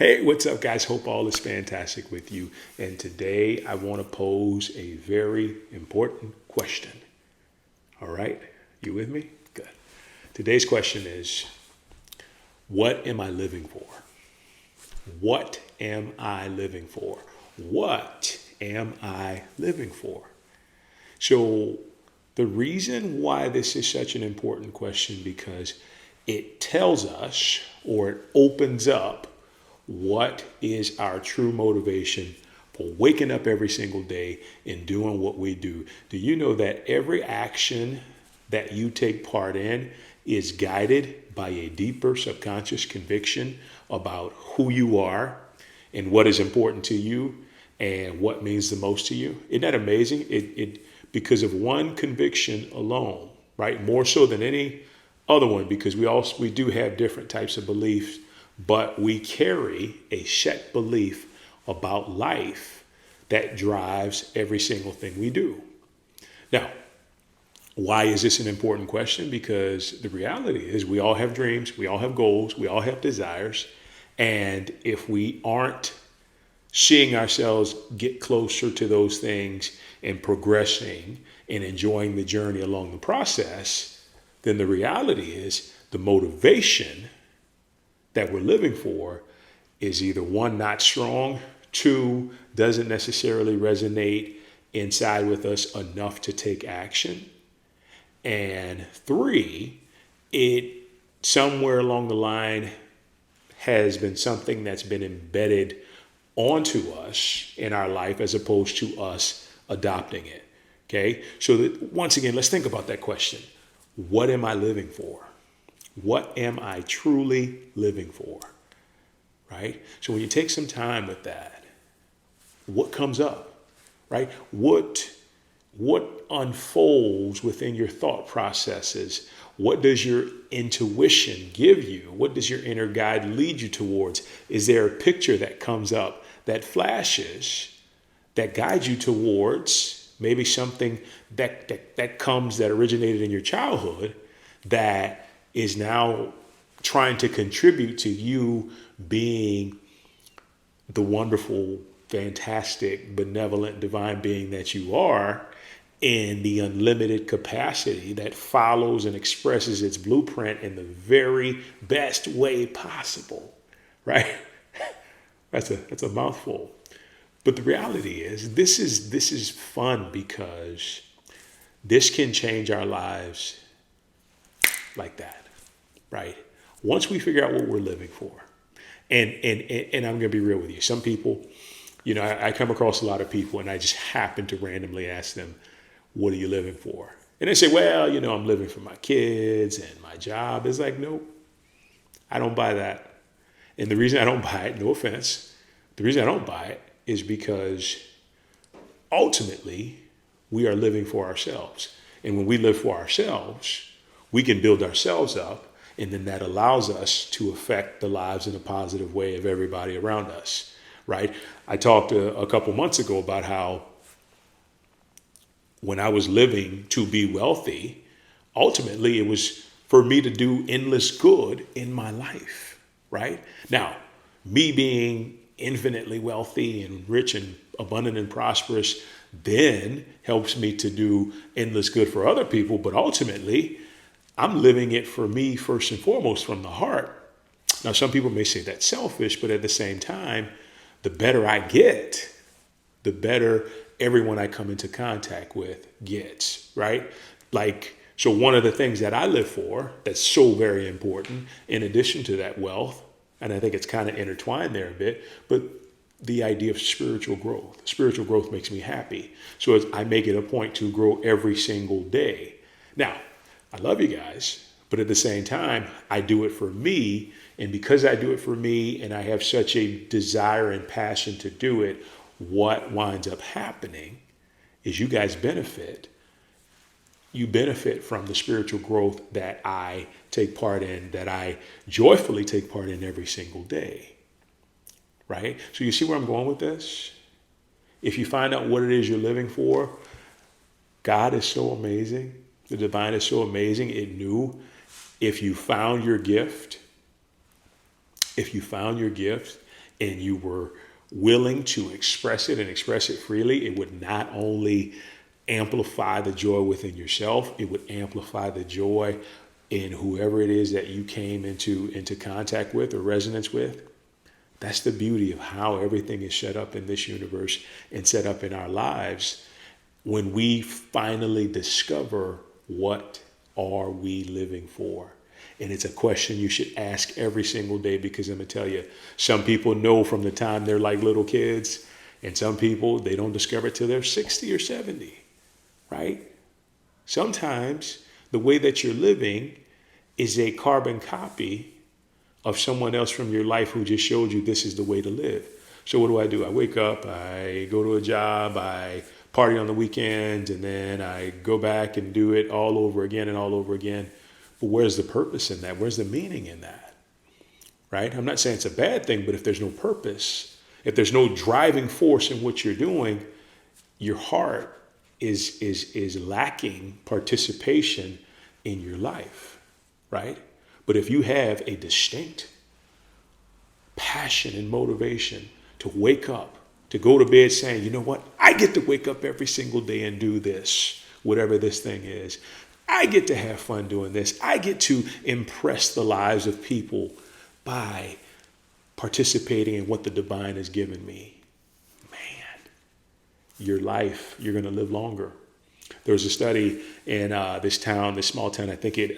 Hey, what's up, guys? Hope all is fantastic with you. And today I want to pose a very important question. All right? You with me? Good. Today's question is, what am I living for? What am I living for? What am I living for? So, the reason why this is such an important question because it tells us or it opens up what is our true motivation for waking up every single day and doing what we do. Do you know that every action that you take part in is guided by a deeper subconscious conviction about who you are and what is important to you and what means the most to you? Isn't that amazing? It because of one conviction alone, right? More so than any other one, because we do have different types of beliefs, but we carry a set belief about life that drives every single thing we do. Now, why is this an important question? Because the reality is we all have dreams, we all have goals, we all have desires. And if we aren't seeing ourselves get closer to those things and progressing and enjoying the journey along the process, then the reality is the motivation that we're living for is either one, not strong, two, doesn't necessarily resonate inside with us enough to take action, and three, it somewhere along the line has been something that's been embedded onto us in our life as opposed to us adopting it. Okay, so that, once again, let's think about that question. What am I living for? What am I truly living for? Right? So when you take some time with that, what comes up? Right? What unfolds within your thought processes? What does your intuition give you? What does your inner guide lead you towards? Is there a picture that comes up that flashes that guides you towards maybe something that comes that originated in your childhood that is now trying to contribute to you being the wonderful, fantastic, benevolent, divine being that you are in the unlimited capacity that follows and expresses its blueprint in the very best way possible, right? That's a mouthful. But the reality is this is fun because this can change our lives like that, right? Once we figure out what we're living for, and I'm gonna be real with you. Some people, I come across a lot of people and I just happen to randomly ask them, what are you living for? And they say, well, I'm living for my kids and my job. It's like, nope, I don't buy that. And the reason I don't buy it, no offense, the reason I don't buy it is because ultimately we are living for ourselves. And when we live for ourselves, we can build ourselves up, and then that allows us to affect the lives in a positive way of everybody around us, right? I talked a couple months ago about how when I was living to be wealthy, ultimately it was for me to do endless good in my life, right? Now, me being infinitely wealthy and rich and abundant and prosperous then helps me to do endless good for other people, but ultimately I'm living it for me first and foremost from the heart. Now, some people may say that's selfish, but at the same time, the better I get, the better everyone I come into contact with gets, right? Like, so one of the things that I live for that's so very important, in addition to that wealth, and I think it's kind of intertwined there a bit, but the idea of spiritual growth. Spiritual growth makes me happy. So I make it a point to grow every single day. Now, I love you guys, but at the same time, I do it for me. And because I do it for me and I have such a desire and passion to do it, what winds up happening is you guys benefit. You benefit from the spiritual growth that I take part in, that I joyfully take part in every single day, right? So you see where I'm going with this? If you find out what it is you're living for, God is so amazing. The divine is so amazing. It knew if you found your gift, and you were willing to express it and express it freely, it would not only amplify the joy within yourself, it would amplify the joy in whoever it is that you came into contact with or resonance with. That's the beauty of how everything is set up in this universe and set up in our lives. When we finally discover, what are we living for? And it's a question you should ask every single day, because I'm going to tell you, some people know from the time they're like little kids, and some people, they don't discover it till they're 60 or 70, right? Sometimes the way that you're living is a carbon copy of someone else from your life who just showed you this is the way to live. So what do? I wake up, I go to a job, I party on the weekends, and then I go back and do it all over again and all over again. But where's the purpose in that? Where's the meaning in that? Right? I'm not saying it's a bad thing, but if there's no purpose, if there's no driving force in what you're doing, your heart is lacking participation in your life, right? But if you have a distinct passion and motivation to wake up, to go to bed saying, you know what, I get to wake up every single day and do this, whatever this thing is. I get to have fun doing this. I get to impress the lives of people by participating in what the divine has given me. Man, your life, you're going to live longer. There was a study in this small town, I think it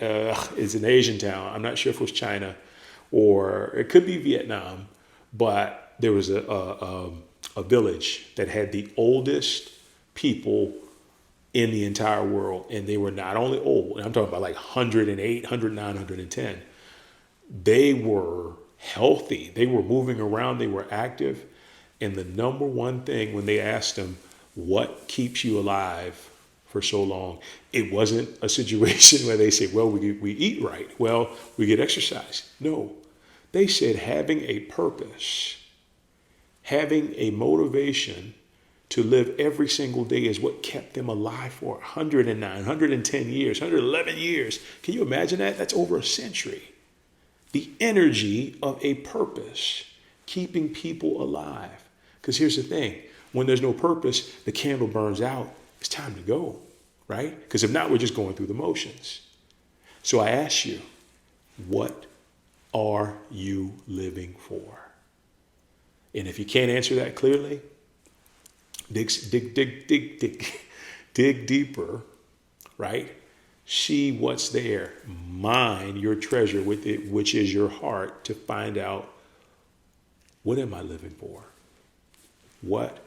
is an Asian town. I'm not sure if it was China or it could be Vietnam, but there was a village that had the oldest people in the entire world. And they were not only old, I'm talking about like 108, 109, 110. They were healthy. They were moving around. They were active. And the number one thing when they asked them, what keeps you alive for so long? It wasn't a situation where they say, well, we eat right. Well, we get exercise. No, they said having a purpose, having a motivation to live every single day is what kept them alive for 109, 110 years, 111 years. Can you imagine that? That's over a century. The energy of a purpose keeping people alive. Because here's the thing. When there's no purpose, the candle burns out. It's time to go, right? Because if not, we're just going through the motions. So I ask you, what are you living for? And if you can't answer that clearly, dig deeper, right? See what's there. Mine your treasure with it, which is your heart, to find out, what am I living for? What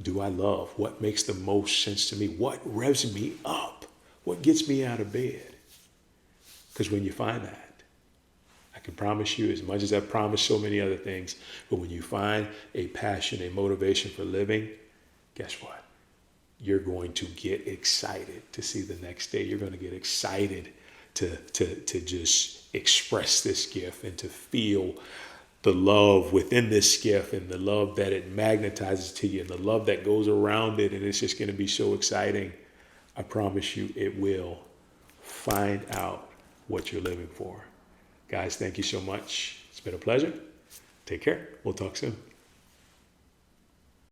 do I love? What makes the most sense to me? What revs me up? What gets me out of bed? Because when you find that, I can promise you, as much as I've promised so many other things, but when you find a passion, a motivation for living, guess what? You're going to get excited to see the next day. You're going to get excited to just express this gift and to feel the love within this gift and the love that it magnetizes to you and the love that goes around it. And it's just going to be so exciting. I promise you it will. Find out what you're living for. Guys, thank you so much. It's been a pleasure. Take care. We'll talk soon.